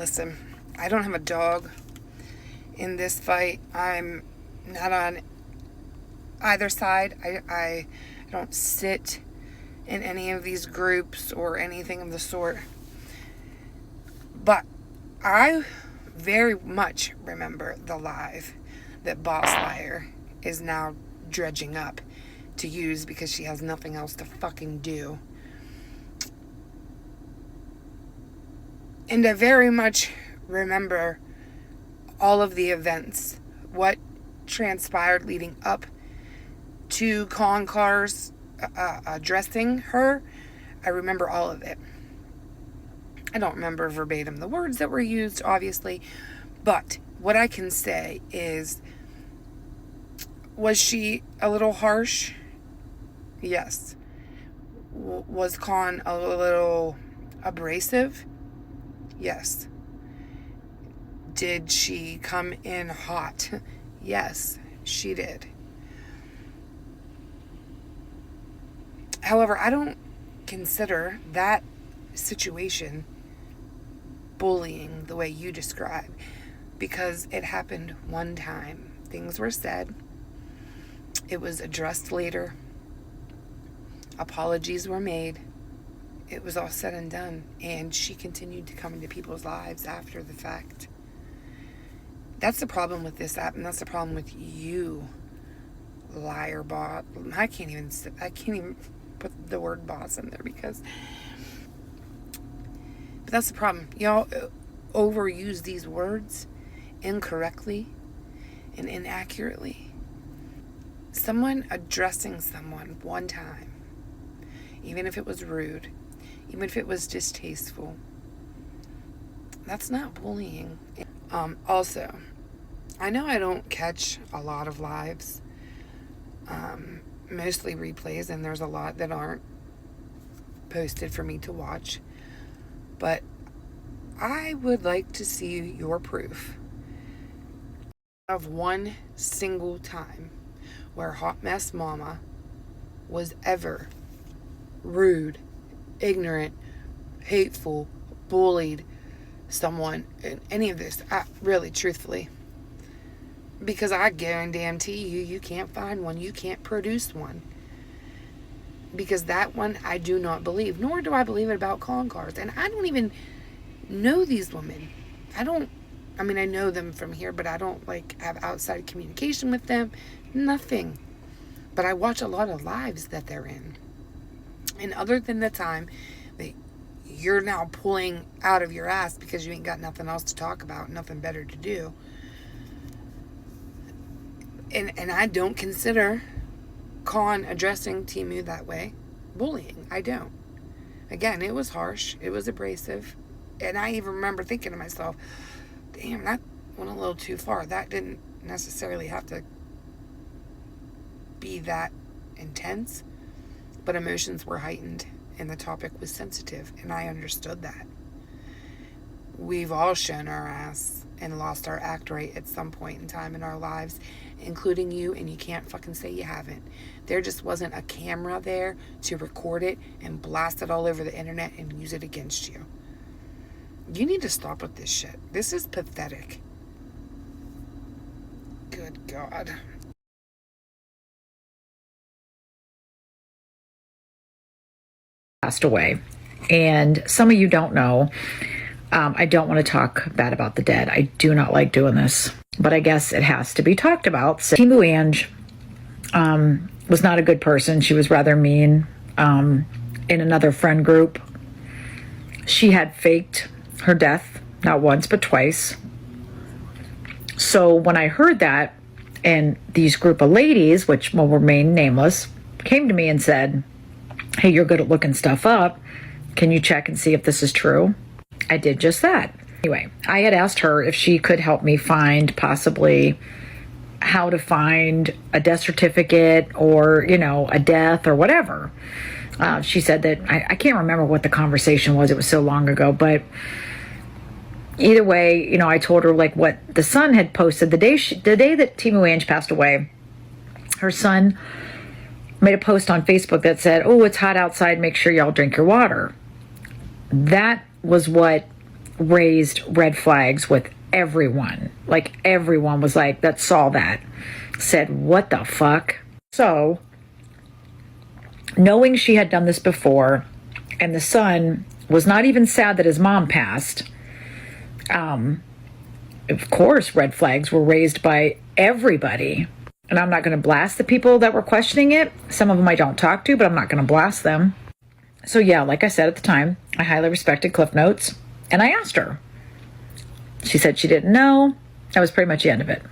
listen, I don't have a dog in this fight. I'm not on either side. I don't sit in any of these groups or anything of the sort. But I very much remember the live that Boss Liar is now dredging up to use because she has nothing else to fucking do. And I very much remember all of the events, what transpired leading up to Con Car's addressing her. I remember all of it. I don't remember verbatim the words that were used, obviously, but what I can say is, was she a little harsh? Yes. Was Con a little abrasive? Yes. Did she come in hot? Yes, she did. However, I don't consider that situation bullying the way you describe, because it happened one time. Things were said. It was addressed later. Apologies were made. It was all said and done, and she continued to come into people's lives after the fact. That's the problem with this app, and that's the problem with you, liar bot. I can't even put the word boss in there because, but that's the problem. Y'all overuse these words incorrectly and inaccurately. Someone addressing someone one time, even if it was rude, even if it was distasteful, that's not bullying. Also, I know I don't catch a lot of lives, mostly replays, and there's a lot that aren't posted for me to watch, but I would like to see your proof of one single time where Hot Mess Mama was ever rude, ignorant, hateful, bullied someone in any of this. Really, truthfully, because I guarantee you can't find one. You can't produce one, because that one I do not believe, nor do I believe it about Con Cars. And I don't even know these women. I know them from here, but I don't have outside communication with them. Nothing. But I watch a lot of lives that they're in. And other than the time that you're now pulling out of your ass because you ain't got nothing else to talk about, nothing better to do. And I don't consider Con addressing Timu that way bullying. I don't. Again, it was harsh. It was abrasive. And I even remember thinking to myself, damn, that went a little too far. That didn't necessarily have to be that intense. But emotions were heightened and the topic was sensitive, and I understood that. We've all shown our ass and lost our act right at some point in time in our lives, including you, and you can't fucking say you haven't. There just wasn't a camera there to record it and blast it all over the internet and use it against you. You need to stop with this shit. This is pathetic. Good God. Passed away. And some of you don't know, I don't want to talk bad about the dead. I do not like doing this, but I guess it has to be talked about. So Timu Ange was not a good person. She was rather mean. In another friend group, she had faked her death, not once, but twice. So when I heard that, and these group of ladies, which will remain nameless, came to me and said, hey, you're good at looking stuff up. Can you check and see if this is true? I did just that. Anyway, I had asked her if she could help me find possibly how to find a death certificate or, a death or whatever. She said that, I can't remember what the conversation was. It was so long ago, but either way, I told her what the son had posted the day that Timu Ange passed away. Her son made a post on Facebook that said, oh, it's hot outside. Make sure y'all drink your water. That was what raised red flags with everyone. Like, everyone was like, that saw that, said, what the fuck? So, knowing she had done this before, and the son was not even sad that his mom passed, of course, red flags were raised by everybody. And I'm not going to blast the people that were questioning it. Some of them I don't talk to, but I'm not going to blast them. So yeah, like I said at the time, I highly respected Cliff Notes, and I asked her. She said she didn't know. That was pretty much the end of it.